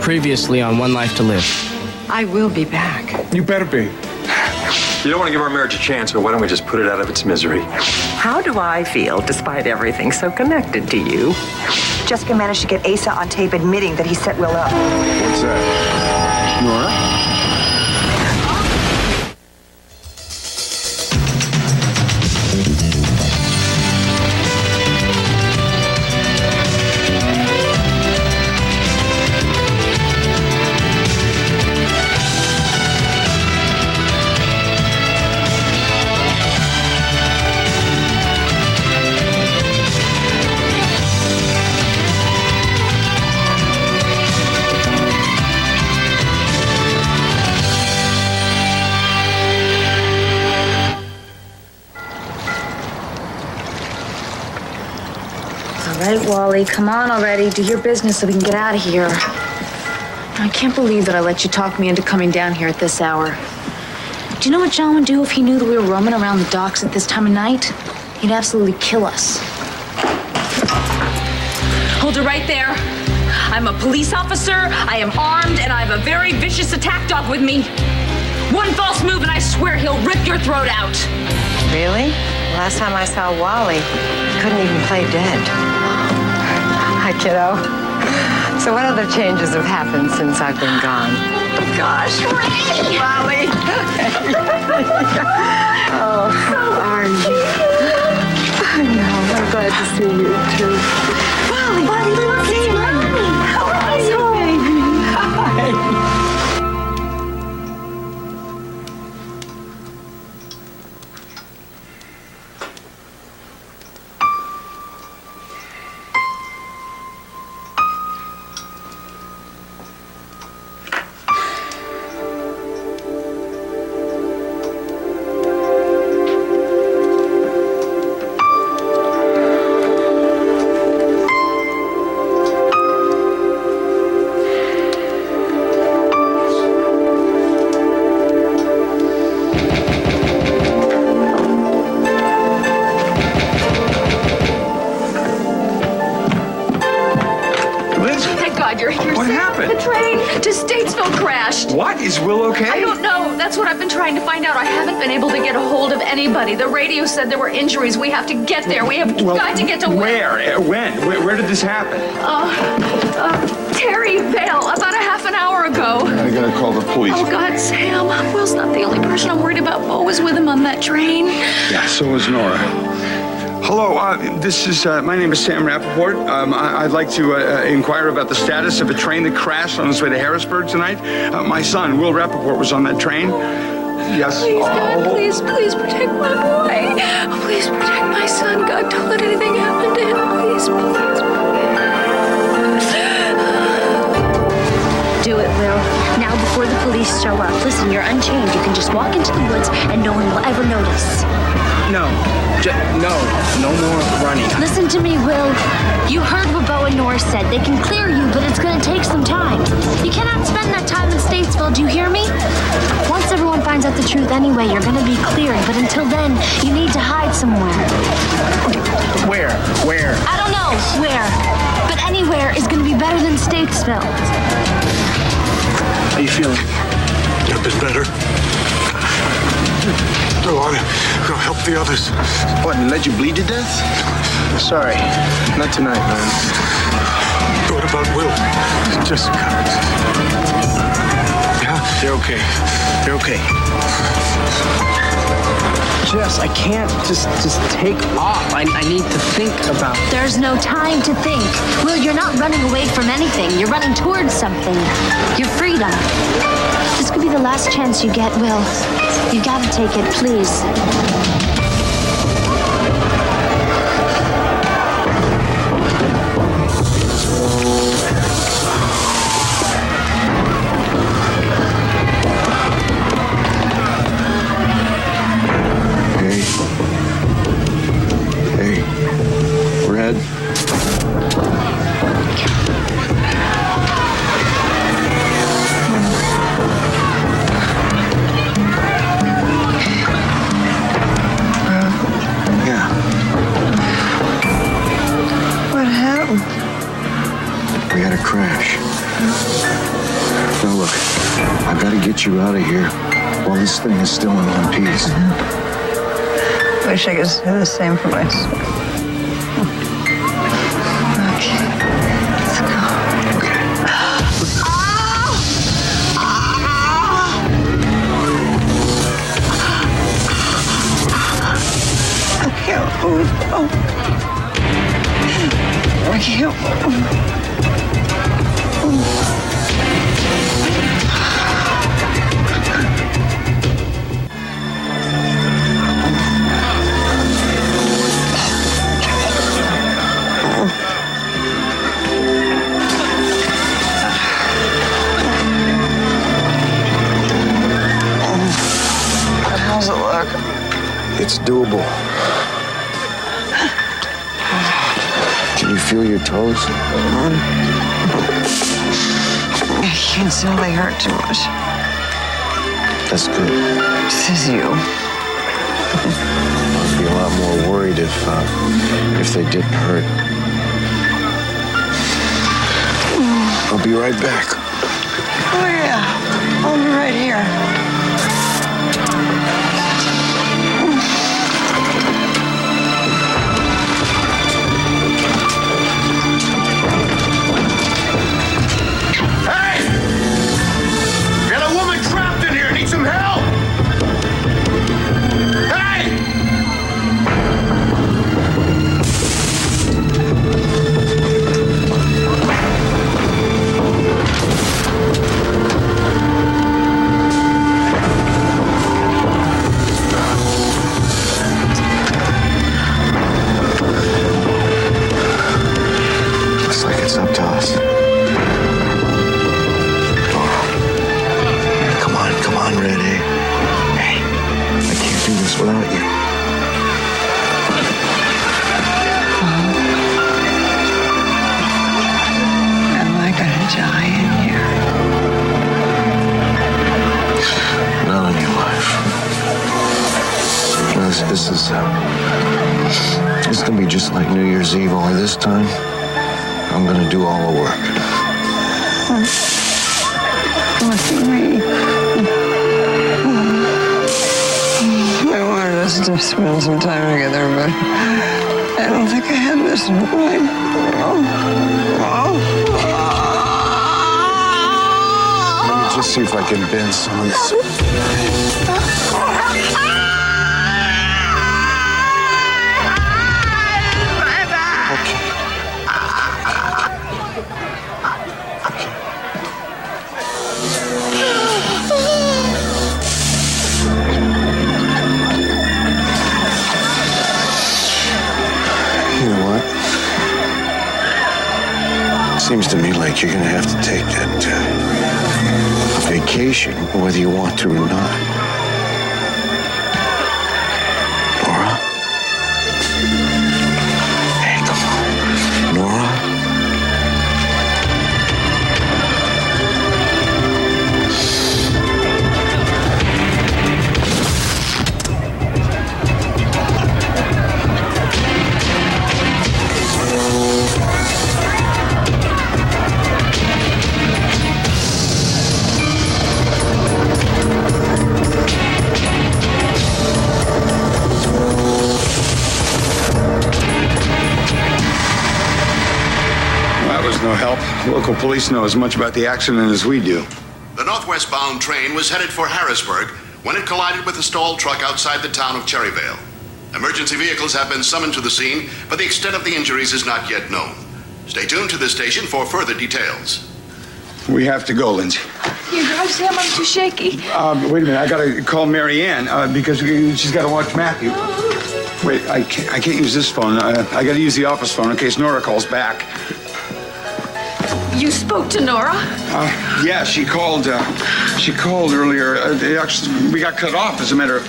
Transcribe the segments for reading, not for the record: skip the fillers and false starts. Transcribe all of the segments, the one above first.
Previously on One Life to Live. I will be back. You better be. You don't want to give our marriage a chance, so why don't we just put it out of its misery? How do I feel despite everything so connected to you? Jessica managed to get Asa on tape admitting that he set Will up. What's that? Nora? All right, Wally, come on already. Do your business so we can get out of here. I can't believe that I let you talk me into coming down here at this hour. Do you know what John would do if he knew that we were roaming around the docks at this time of night? He'd absolutely kill us. Hold her right there. I'm a police officer, I am armed, and I have a very vicious attack dog with me. One false move and I swear he'll rip your throat out. Really? Last time I saw Wally, he couldn't even play dead. Hi, kiddo. So what other changes have happened since I've been gone? Gosh, Ray! Wally! Oh, how are you? I know, I'm glad to see you, too. Wally, look, it's Mommy! How are you, baby? Hi. What happened? The train to Statesville crashed. What? Is Will okay? I don't know. That's what I've been trying to find out. I haven't been able to get a hold of anybody. The radio said there were injuries. We have to get there. We have got to get to where? When? Where did this happen? Terryvale, about a half an hour ago. I gotta call the police. Oh, God, Sam. Will's not the only person I'm worried about. Bo was with him on that train. Yeah, so was Nora. Hello, my name is Sam Rappaport. I'd like to inquire about the status of a train that crashed on its way to Harrisburg tonight. My son, Will Rappaport, was on that train. Yes. Please, God, please protect my boy. Please protect my son. God, don't let anything happen to him. Please. Do it, Will. Now before the police show up. Listen, you're unchained. You can just walk into the woods and no one will ever notice. No. No more running. Listen to me, Will. You heard what Bo and Nora said. They can clear you, but it's going to take some time. You cannot spend that time in Statesville. Do you hear me? Once everyone finds out the truth anyway, you're going to be cleared. But until then, you need to hide somewhere. Where? I don't know where. But anywhere is going to be better than Statesville. How you feeling? A bit better. Go on, go help the others. What, and let you bleed to death? Sorry, not tonight, man. What about Will? Jessica? Yeah? They're okay. They're okay. Jess, I can't just take off. I need to think about it. There's no time to think. Will, you're not running away from anything. You're running towards something. Your freedom. This could be the last chance you get, Will. You gotta take it, please. Hey, Red. Now look, I gotta get you out of here while this thing is still in one piece. Wish I could say the same for myself. Okay, let's go. Okay. I can't move. I can't move. How's it look? It's doable. Can you feel your toes? I can't tell they hurt too much. That's good. This is you. I'd be a lot more worried if they didn't hurt. I'll be right back. Oh, yeah. I'll be right here. Hey! Got a woman trapped in here. Need some help? Hey! Looks like it's up to us. Come on, Red, Hey, I can't do this without you. Am I gonna die in here? Not on your life. No, this is gonna be just like New Year's Eve, only this time I'm gonna do all the work. Look at me. I wanted us to spend some time together, but I don't think I had this in mind. Let me just see if I can bend some of this. You know what? Seems to me like you're gonna have to take that vacation, whether you want to or not. Nora? Hey, come on. Nora? No help. Local police know as much about the accident as we do. The northwest-bound train was headed for Harrisburg when it collided with a stalled truck outside the town of Cherryvale. Emergency vehicles have been summoned to the scene, but the extent of the injuries is not yet known. Stay tuned to this station for further details. We have to go, Lindsay. You drive, Sam. I'm too shaky. Wait a minute. I gotta call Mary Ann because she's got to watch Matthew. Wait, I can't use this phone. I gotta use the office phone in case Nora calls back. You spoke to Nora? Yeah, she called earlier. Actually, we got cut off, as a matter of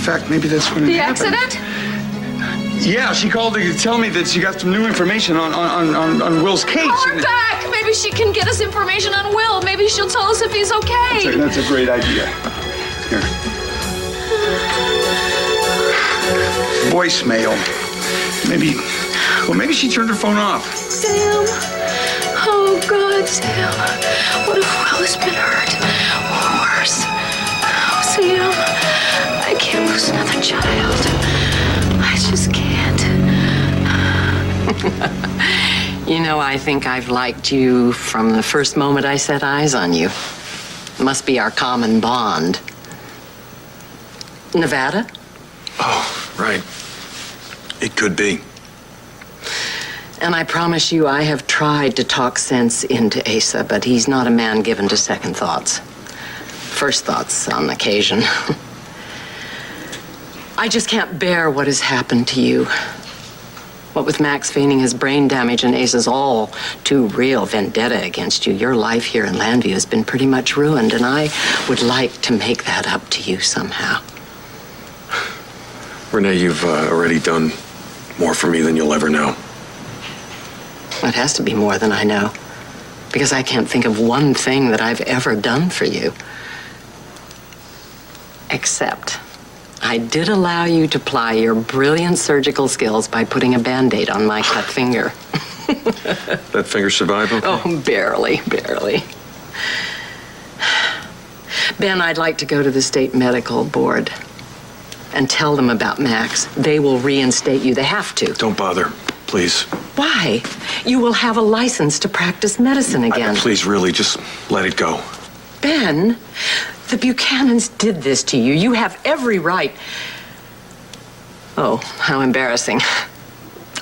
fact. Maybe that's when it happened. The accident? Yeah, she called to tell me that she got some new information on Will's case. Call her back. Maybe she can get us information on Will. Maybe she'll tell us if he's okay. That's a great idea. Here. Voicemail. Maybe she turned her phone off. Sam. Oh, Oh, God, Sam. What if Will has been hurt? Or worse? Oh, Sam, I can't lose another child. I just can't. You know, I think I've liked you from the first moment I set eyes on you. Must be our common bond. Nevada? Oh, right. It could be. And I promise you, I have tried to talk sense into Asa, but he's not a man given to second thoughts. First thoughts on occasion. I just can't bear what has happened to you. What with Max feigning his brain damage and Asa's all too real vendetta against you, your life here in Landview has been pretty much ruined, and I would like to make that up to you somehow. Renee, you've already done more for me than you'll ever know. It has to be more than I know, because I can't think of one thing that I've ever done for you. Except, I did allow you to ply your brilliant surgical skills by putting a Band-Aid on my cut finger. That finger survived, okay? Oh, barely, barely. Ben, I'd like to go to the state medical board and tell them about Max. They will reinstate you. They have to. Don't bother, please. Why? You will have a license to practice medicine again. Please, really, just let it go. Ben, the Buchanans did this to you. You have every right. Oh, how embarrassing.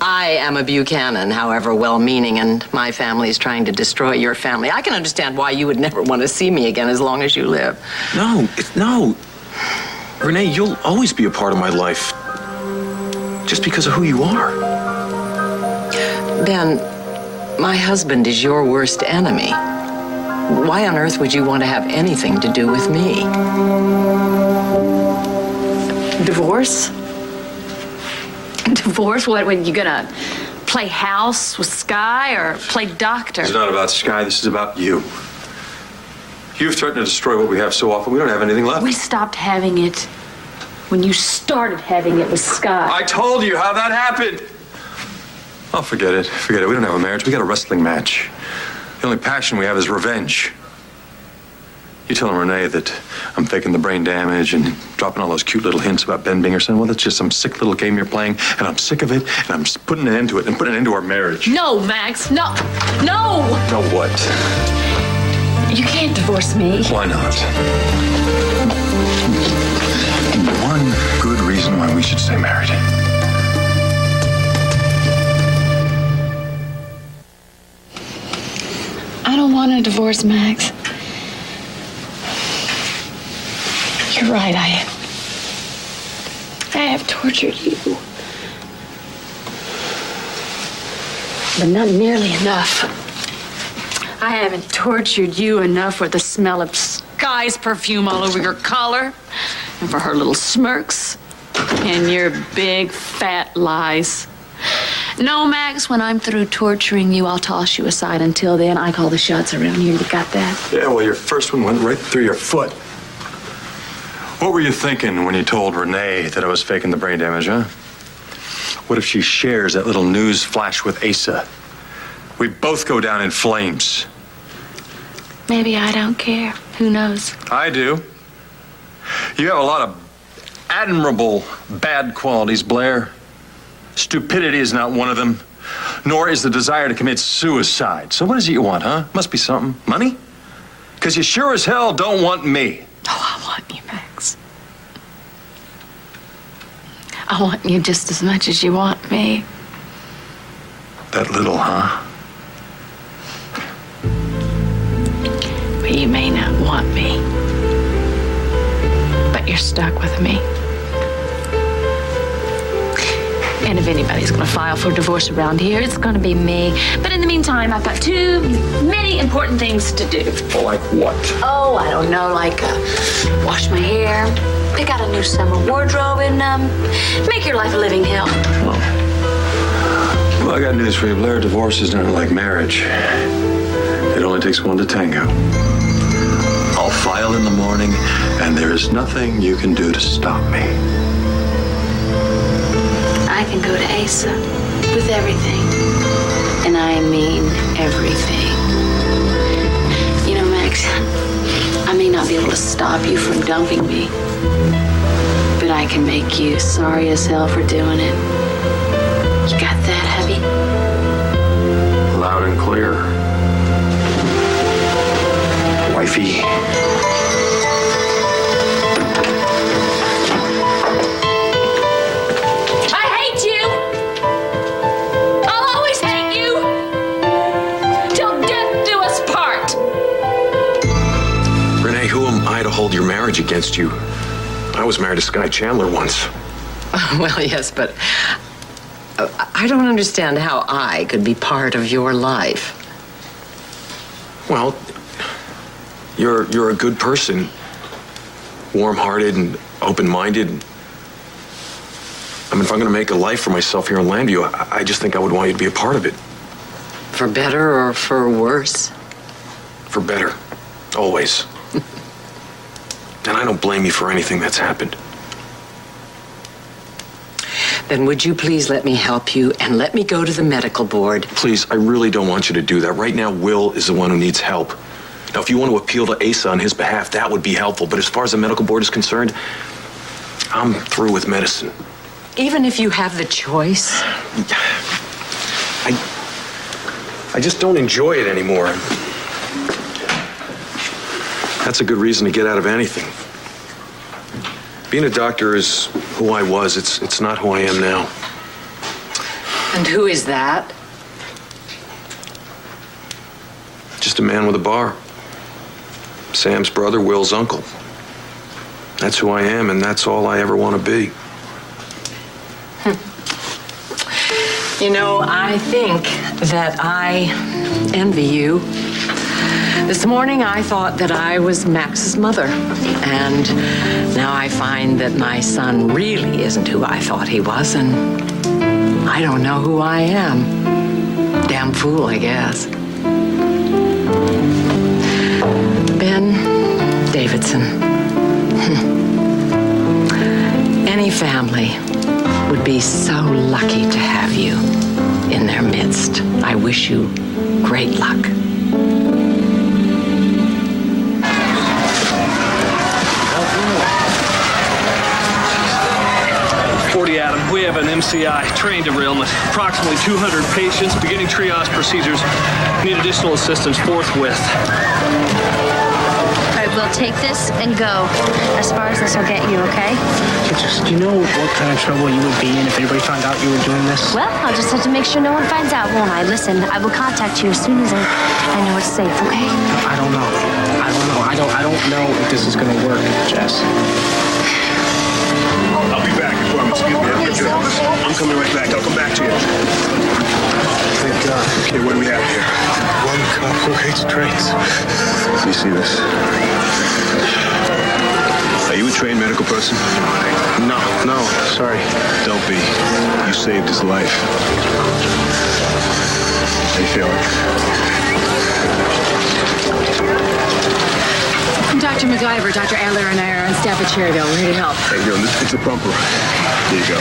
I am a Buchanan, however well-meaning, and my family is trying to destroy your family. I can understand why you would never want to see me again as long as you live. No. Renee, you'll always be a part of my life. Just because of who you are. Ben, my husband is your worst enemy. Why on earth would you want to have anything to do with me? Divorce? Divorce? What, you gonna play house with Sky or play doctor? It's not about Sky, this is about you. You've threatened to destroy what we have so often, we don't have anything left. We stopped having it when you started having it with Sky. I told you how that happened. Oh, forget it. We don't have a marriage, we got a wrestling match. The only passion we have is revenge. You telling Renee that I'm faking the brain damage and dropping all those cute little hints about Ben being her son? Well, that's just some sick little game you're playing, and I'm sick of it, and I'm just putting an end to it and putting an end to our marriage. No, Max, no. No! No what? You can't divorce me. Why not? One good reason why we should stay married. I don't want a divorce, Max. You're right, I have tortured you. But not nearly enough. I haven't tortured you enough with the smell of Sky's perfume all over your collar, and for her little smirks, and your big fat lies. No, Max, when I'm through torturing you, I'll toss you aside. Until then, I call the shots around here. You got that? Yeah, well, your first one went right through your foot. What were you thinking when you told Renee that I was faking the brain damage, huh? What if she shares that little news flash with Asa? We both go down in flames. Maybe I don't care. Who knows? I do. You have a lot of admirable bad qualities, Blair. Stupidity is not one of them, nor is the desire to commit suicide. So what is it you want, huh? Must be something. Money? Because you sure as hell don't want me. Oh, I want you, Max. I want you just as much as you want me. That little, huh? But you may not want me. But you're stuck with me. And if anybody's gonna file for divorce around here, it's gonna be me. But in the meantime, I've got too many important things to do. Well, like what? Oh, I don't know, like wash my hair, pick out a new summer wardrobe, and make your life a living hell. Well, I got news for you, Blair. Divorce is not like marriage. It only takes one to tango. I'll file in the morning, and there is nothing you can do to stop me. I can go to Asa with everything. And I mean everything. You know, Max, I may not be able to stop you from dumping me, but I can make you sorry as hell for doing it. You got that, hubby? Loud and clear. Wifey. I hate you! I'll always hate you! Till death do us part! Renee, who am I to hold your marriage against you? I was married to Sky Chandler once. Well, yes, but I don't understand how I could be part of your life. Well, you're a good person, warm-hearted and open-minded. I mean, if I'm going to make a life for myself here in Llanview, I just think I would want you to be a part of it. For better or for worse? For better, always. And I don't blame you for anything that's happened. Then would you please let me help you and let me go to the medical board? Please, I really don't want you to do that. Right now, Will is the one who needs help. Now, if you want to appeal to Asa on his behalf, that would be helpful. But as far as the medical board is concerned, I'm through with medicine. Even if you have the choice? I just don't enjoy it anymore. That's a good reason to get out of anything. Being a doctor is who I was. It's not who I am now. And who is that? Just a man with a bar. Sam's brother, Will's uncle. That's who I am, and that's all I ever want to be. You know, I think that I envy you. This morning I thought that I was Max's mother, and now I find that my son really isn't who I thought he was, and I don't know who I am. Damn fool, I guess. Ben Davidson. Any family would be so lucky to have you in their midst. I wish you great luck. Adam, we have an MCI, train derailment, approximately 200 patients, beginning triage procedures, need additional assistance forthwith. All right, we'll take this and go. As far as this will get you, okay? Do you know what kind of trouble you would be in if anybody found out you were doing this? Well, I'll just have to make sure no one finds out, won't I? Listen, I will contact you as soon as I know it's safe, okay? I don't know. I don't know if this is gonna work, Jess. I'll be back. Excuse me. I'm coming right back. I'll come back to you. Thank God. Okay, what do we have here? One cop who hates trains. You see this? Are you a trained medical person? No, sorry. Don't be. You saved his life. How you feeling? I'm Dr. MacGyver. Dr. Adler and I are on staff at Cherryville. We're here to help. Hey, yo, it's a bumper. There you go.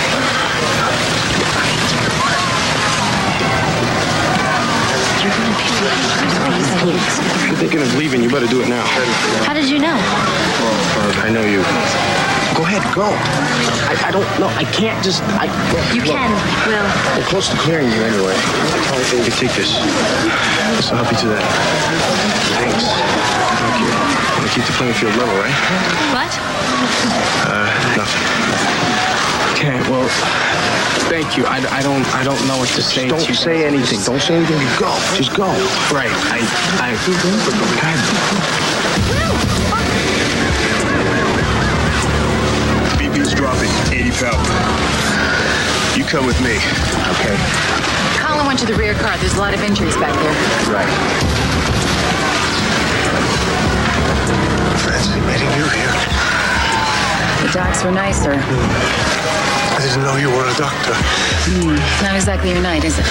If you're thinking of leaving, you better do it now. How did you know? I know you. Go ahead, go. I don't know. I can't just. You can, Will. We're close to clearing you anyway. You can take this. So help you to that. Thanks. Thank you. Want to keep the playing field level, right? What? Nothing. Okay, well, thank you. I don't know what to say. Don't say anything. Don't say anything. Go. Just go. Right. BP's dropping. 80 pound. You come with me. Okay. Colin went to the rear car. There's a lot of injuries back there. Right. Fancy meeting you here. The docs were nicer. I didn't know you were a doctor. Not exactly your night, is it?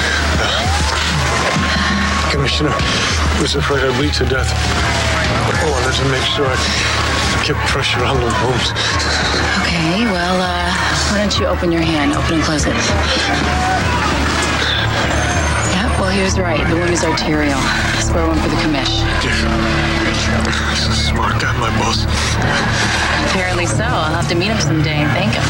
Commissioner was afraid I'd bleed to death. I wanted to make sure I kept pressure on the wounds. Okay, well, why don't you open your hand? Open and close it. Yeah, well, he was right. The wound is arterial. Square one for the commish. He's a smart guy, my boss. Apparently so. I'll have to meet him someday and thank him.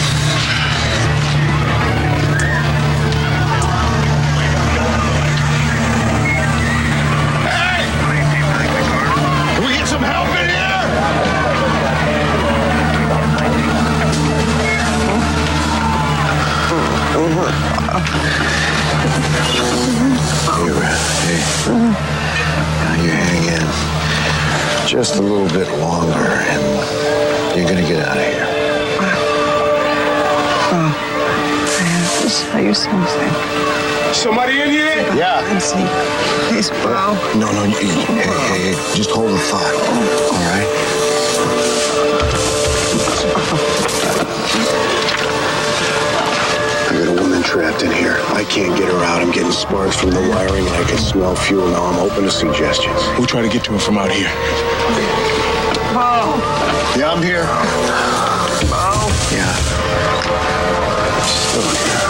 Can we get some help in here? Hey, now you hang in just a little bit longer and you're gonna get out of here. I have to tell you something. Somebody in here? Yeah. Please, bro. No, hey, just hold the thought, all right? I got a woman trapped in here. I can't get her out. I'm getting sparks from the wiring and I can smell fuel. Now I'm open to suggestions. We'll try to get to him from out here. Bo. Yeah, I'm here. Bo. Yeah. Still here.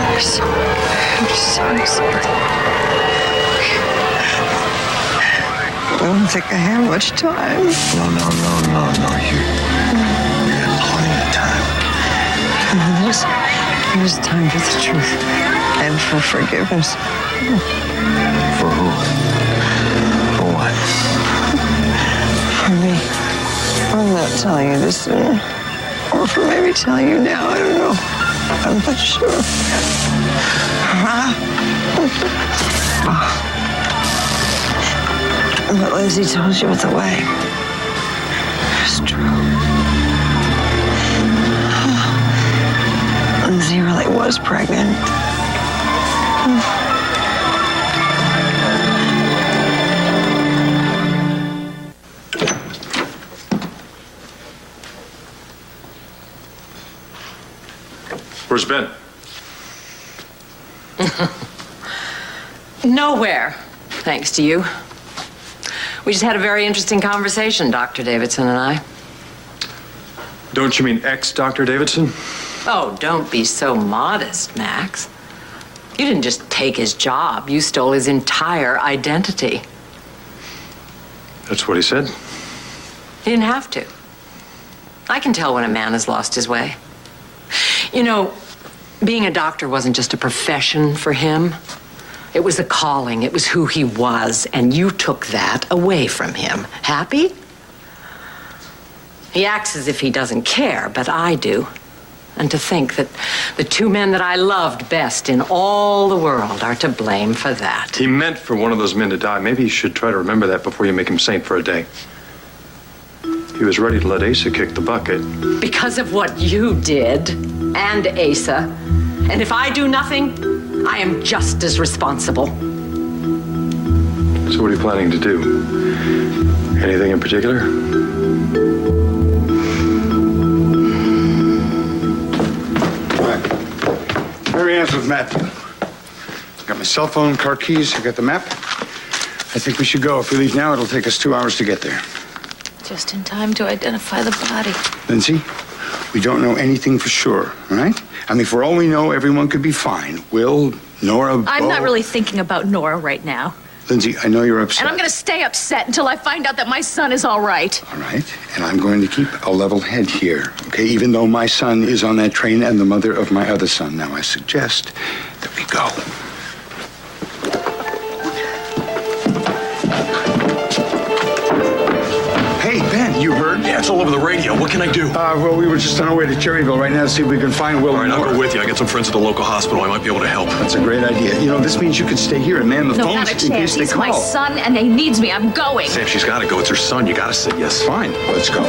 I'm so sorry. I don't think I have much time. No. You have plenty of time. There's time for the truth and for forgiveness. For who? For what? For me. I'm not telling you this soon. Or for maybe telling you now. I don't know. I'm not sure. But Lindsay told you with the way. It's true. Lindsay really was pregnant. Where's Ben? Nowhere, thanks to you. We just had a very interesting conversation, Dr. Davidson and I. Don't you mean ex-Dr. Davidson? Oh, don't be so modest, Max. You didn't just take his job. You stole his entire identity. That's what he said. He didn't have to. I can tell when a man has lost his way. You know, being a doctor wasn't just a profession for him. It was a calling. It was who he was, and you took that away from him. Happy? He acts as if he doesn't care, but I do. And to think that the two men that I loved best in all the world are to blame for that. He meant for one of those men to die. Maybe you should try to remember that before you make him saint for a day. He was ready to let Asa kick the bucket. Because of what you did, and Asa. And if I do nothing, I am just as responsible. So what are you planning to do? Anything in particular? A&OFanz with Matthew. Got my cell phone, car keys, I got the map. I think we should go. If we leave now, it'll take us 2 hours to get there. Just in time to identify the body. Lindsay, we don't know anything for sure, all right? I mean, for all we know, everyone could be fine. Will, Nora, I'm Bo. not really thinking about Nora right now. Lindsay, I know you're upset. And I'm going to stay upset until I find out that my son is all right. All right, and I'm going to keep a level head here, okay? Even though my son is on that train and the mother of my other son. Now, I suggest that we go. Hey, Ben, you heard? Yeah, it's all over the radio. What can I do? Well, we were just on our way to Cherryville right now to see if we can find Will. All right, I'll go with you. I got some friends at the local hospital. I might be able to help. That's a great idea. You know, this means you could stay here and man the No, phones not a in case chance. they He's my call. son, and he needs me. I'm going. Sam, she's got to go. It's her son. You got to say yes. Fine, let's go.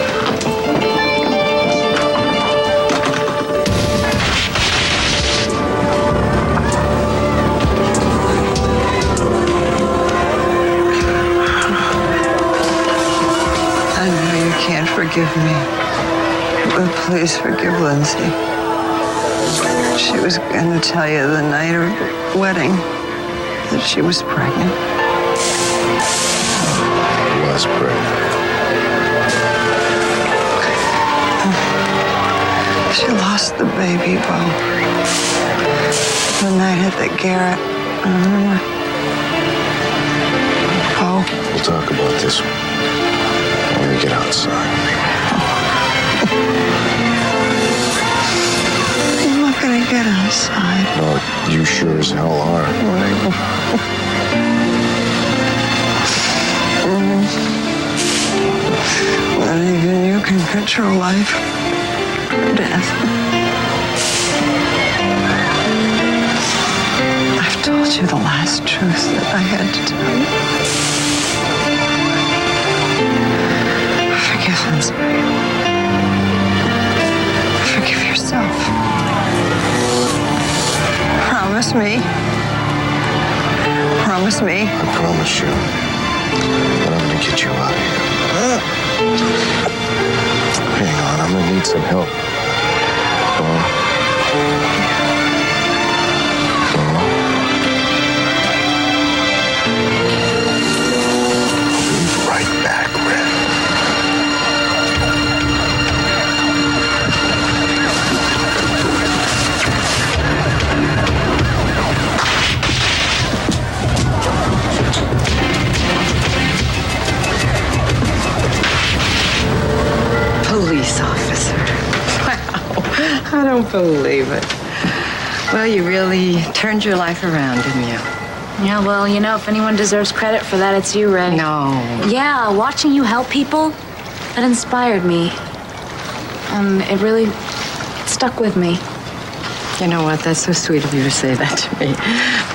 I know you can't forgive me, but please forgive Lindsay. She was going to tell you the night of the wedding that she was pregnant. I was pregnant. She lost lost the baby, Bo. The night at the Garrett. Remember? Bo. We'll talk about this when we get outside. I'm not gonna get outside. No, you sure as hell are. Not even you can control life or death. I've told you the last truth that I had to tell you. Forgive us. Forgive yourself. Promise me. Promise me. I promise you that I'm gonna get you out of here. Hang on, I'm gonna need some help. I'll be right back, Red. Police officer. Wow, I don't believe it. Well, you really turned your life around, didn't you? Yeah, well, you know, if anyone deserves credit for that, it's you, Ray. No. Yeah, watching you help people, that inspired me. And it really stuck with me. You know what? That's so sweet of you to say that to me.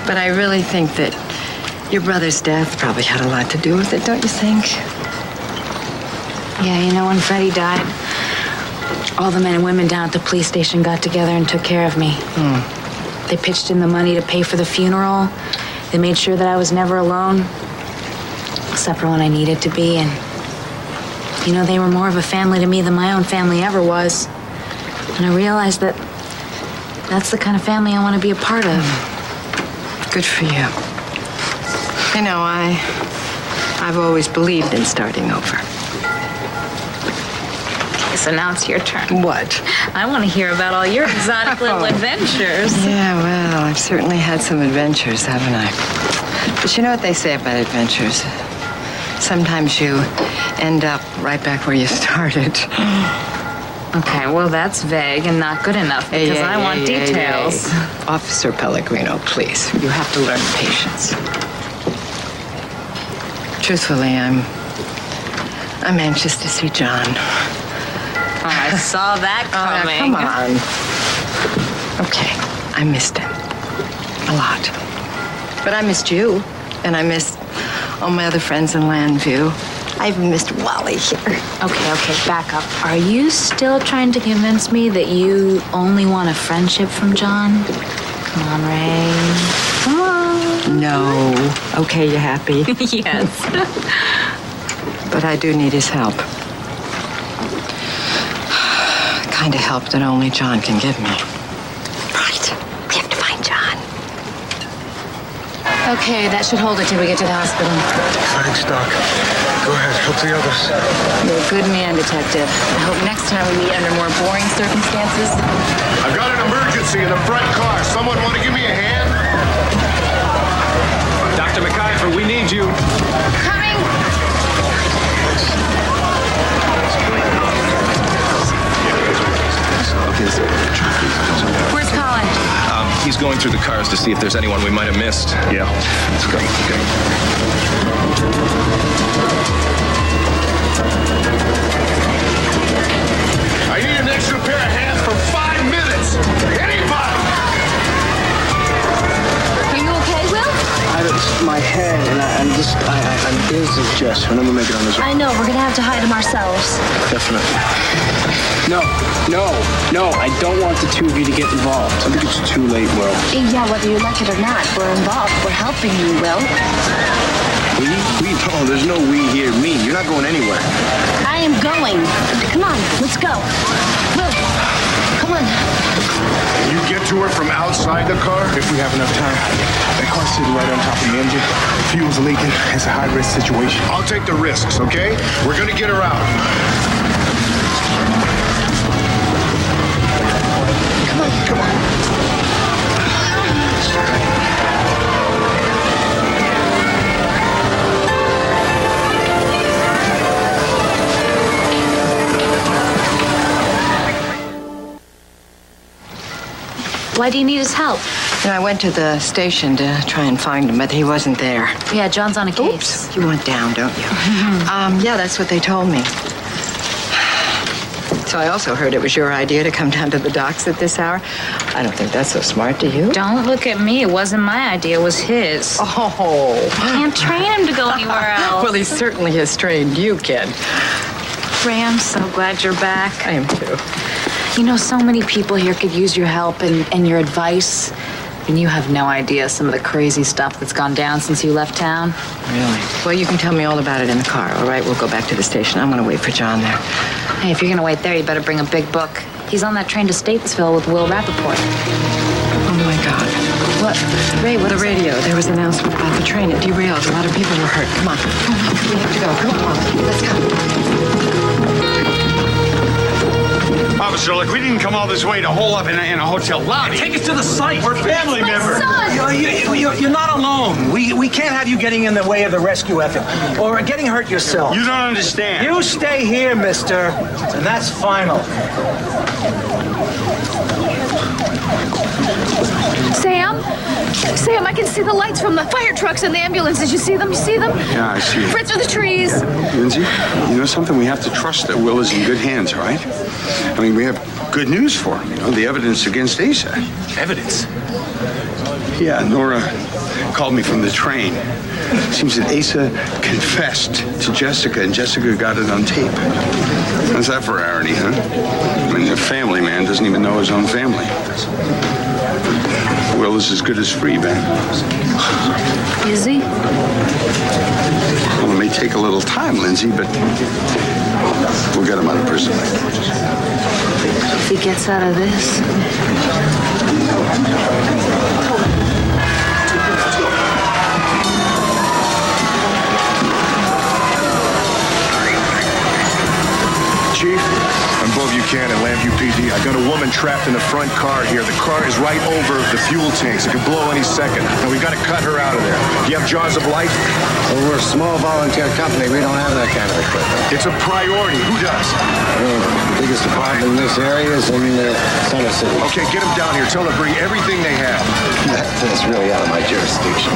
But I really think that your brother's death probably had a lot to do with it, don't you think? Yeah, you know, when Freddie died, all the men and women down at the police station got together and took care of me. They pitched in the money to pay for the funeral. They made sure that I was never alone, except for when I needed to be. And, you know, they were more of a family to me than my own family ever was. And I realized that that's the kind of family I want to be a part of. Good for you. You know, I've always believed in starting over. So now it's your turn. What? I want to hear about all your exotic little adventures. Yeah, well, I've certainly had some adventures, haven't I? But you know what they say about adventures? Sometimes you end up right back where you started. Okay, well, that's vague and not good enough because I want details. Officer Pellegrino, please. You have to learn patience. Truthfully, I'm anxious to see John. Oh, I saw that coming. Come on. Okay, I missed him. A lot. But I missed you, and I missed all my other friends in Landview. I even missed Wally here. Okay, back up. Are you still trying to convince me that you only want a friendship from John? Come on, Ray. Come on. No. Okay, you happy? Yes. But I do need his help. Kind of help that only John can give me. Right. We have to find John. Okay, that should hold it till we get to the hospital. Thanks, Doc. Go ahead, help the others. You're a good man, Detective. I hope next time we meet under more boring circumstances. I've got an emergency in the front car. Someone want to give me a hand? Dr. McIver, we need you. Coming! Where's Colin? He's going through the cars to see if there's anyone we might have missed. Yeah. Let's go. I need an extra pair of hands for 5 minutes. Anybody! Are you okay, Will? My head, and I'm busy, Jess. We'll never make it on this. I know, we're gonna have to hide him ourselves. Definitely. No, I don't want the two of you to get involved. I think it's too late, Will. Yeah, whether you like it or not, we're involved. We're helping you, Will. We? Oh, there's no we here. Me. You're not going anywhere. I am going. Come on, let's go. Will, come on. You get to her from outside the car? If we have enough time. That car's sitting right on top of the engine. Fuel's leaking. It's a high-risk situation. I'll take the risks, okay? We're gonna get her out. Why do you need his help? And I went to the station to try and find him, but he wasn't there. Yeah, John's on a case. Oops, you went down, don't you? Yeah, that's what they told me. So I also heard it was your idea to come down to the docks at this hour. I don't think that's so smart, do you? Don't look at me. It wasn't my idea. It was his. Oh. I can't train him to go anywhere else. Well, he certainly has trained you, kid. Ray, I'm so glad you're back. I am too. You know, so many people here could use your help and your advice. And you have no idea some of the crazy stuff that's gone down since you left town. Really? Well, you can tell me all about it in the car, all right? We'll go back to the station. I'm going to wait for John there. Hey, if you're going to wait there, you better bring a big book. He's on that train to Statesville with Will Rappaport. Oh, my God. What? Ray, what? The radio. There was an announcement about the train. It derailed. A lot of people were hurt. Come on. We have to go. Come on, Molly. Let's go. Officer, look, we didn't come all this way to hole up in a hotel lobby. Take us to the site. We're family members. You're not alone. We can't have you getting in the way of the rescue effort or getting hurt yourself. You don't understand. You stay here, mister, and that's final. Sam, I can see the lights from the fire trucks and the ambulances. You see them? You see them? Yeah, I see. Right through the trees. Lindsay, you know something? We have to trust that Will is in good hands, all right? I mean, we have good news for him, you know, the evidence against Asa. Evidence? Yeah, Nora called me from the train. Seems that Asa confessed to Jessica, and Jessica got it on tape. How's that for irony, huh? I mean, a family man doesn't even know his own family. Will is as good as free, man. Is he? Well, it may take a little time, Lindsay, but we'll get him out of prison. If he gets out of this. Chief, I'm Bo Buchanan, Lambview PD. I got a woman trapped in the front car here. The car is right over the fuel tanks. It could blow any second. And we got to cut her out of there. Do you have jaws of life? Well, we're a small volunteer company. We don't have that kind of equipment. It's a priority. Who does? The biggest department in this area is in Center City. Okay, get them down here. Tell them to bring everything they have. That's really out of my jurisdiction.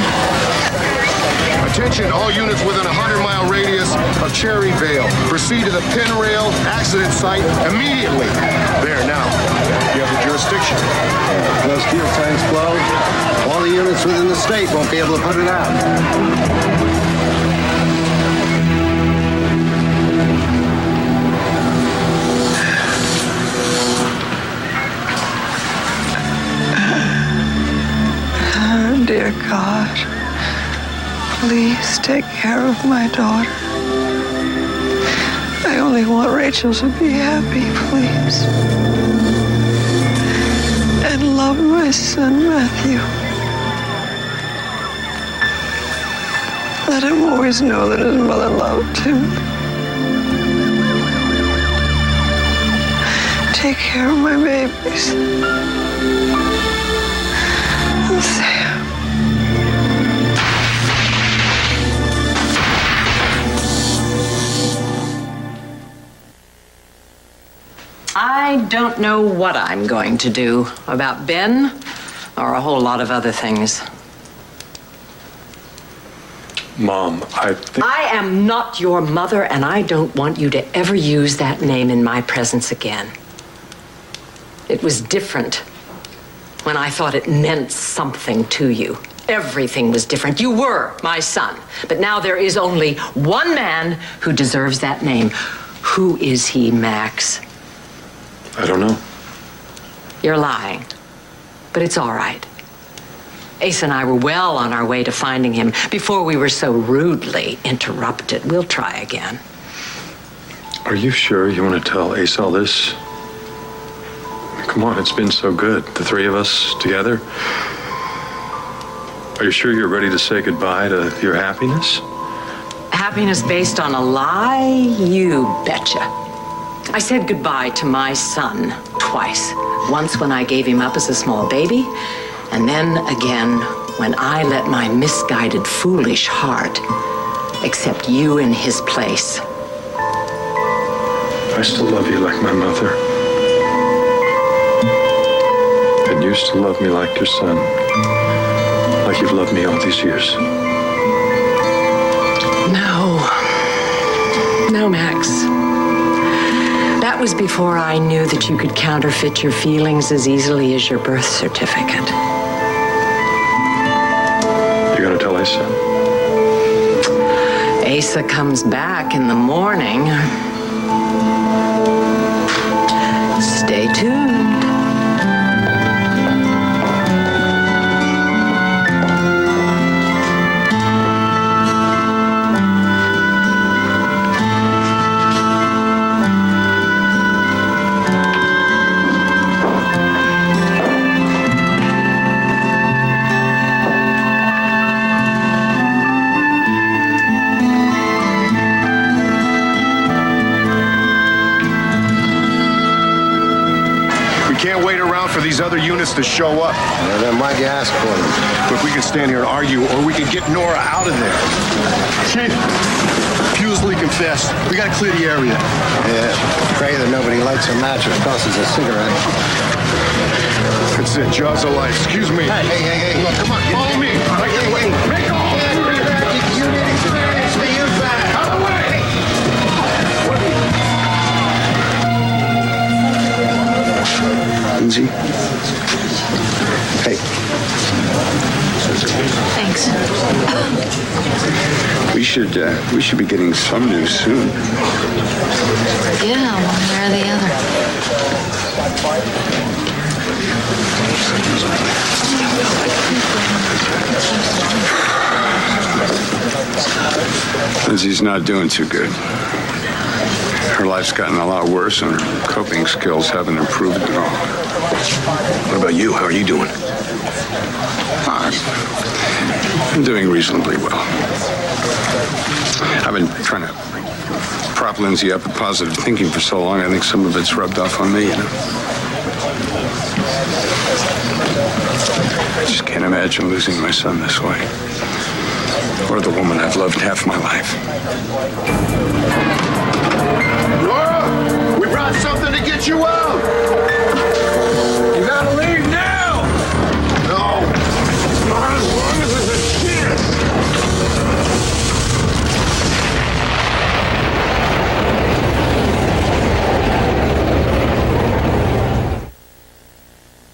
Attention, all units within a 100-mile radius of Cherryvale. Proceed to the pin rail accident site immediately. There, now, you have the jurisdiction. If those fuel tanks blow, all the units within the state won't be able to put it out. Oh, dear God. Please take care of my daughter. I only want Rachel to be happy, please. And love my son, Matthew. Let him always know that his mother loved him. Take care of my babies. Sam. I don't know what I'm going to do about Ben or a whole lot of other things. Mom, I am not your mother, and I don't want you to ever use that name in my presence again. It was different when I thought it meant something to you. Everything was different. You were my son. But now there is only one man who deserves that name. Who is he, Max? I don't know. You're lying. But it's all right. Ace and I were well on our way to finding him before we were so rudely interrupted. We'll try again. Are you sure you want to tell Ace all this? Come on, it's been so good. The three of us together. Are you sure you're ready to say goodbye to your happiness? Happiness based on a lie? You betcha. I said goodbye to my son twice. Once when I gave him up as a small baby, and then again when I let my misguided, foolish heart accept you in his place. I still love you like my mother. and used to love me like your son, like you've loved me all these years. No, Max. That was before I knew that you could counterfeit your feelings as easily as your birth certificate. You're gonna tell Asa? Asa comes back in the morning. Stay tuned. For these other units to show up. Well, then why'd you ask for them? Look, we can stand here and argue, or we can get Nora out of there. Chief, fuel's leaking fast. We gotta clear the area. Yeah, pray that nobody lights a match or tosses a cigarette. That's it, jaws of life. Excuse me. Hey, look, come on, follow me. Wait. Make off. You need experience to use that. Out of the way. Lindsay? Hey. Thanks. We should be getting some news soon. Yeah, one way or the other. Lindsay's not doing too good. Her life's gotten a lot worse, and her coping skills haven't improved at all. What about you? How are you doing? I'm doing reasonably well. I've been trying to prop Lindsay up with positive thinking for so long, I think some of it's rubbed off on me, you know. I just can't imagine losing my son this way. Or the woman I've loved half my life. Nora, we brought something to get you out.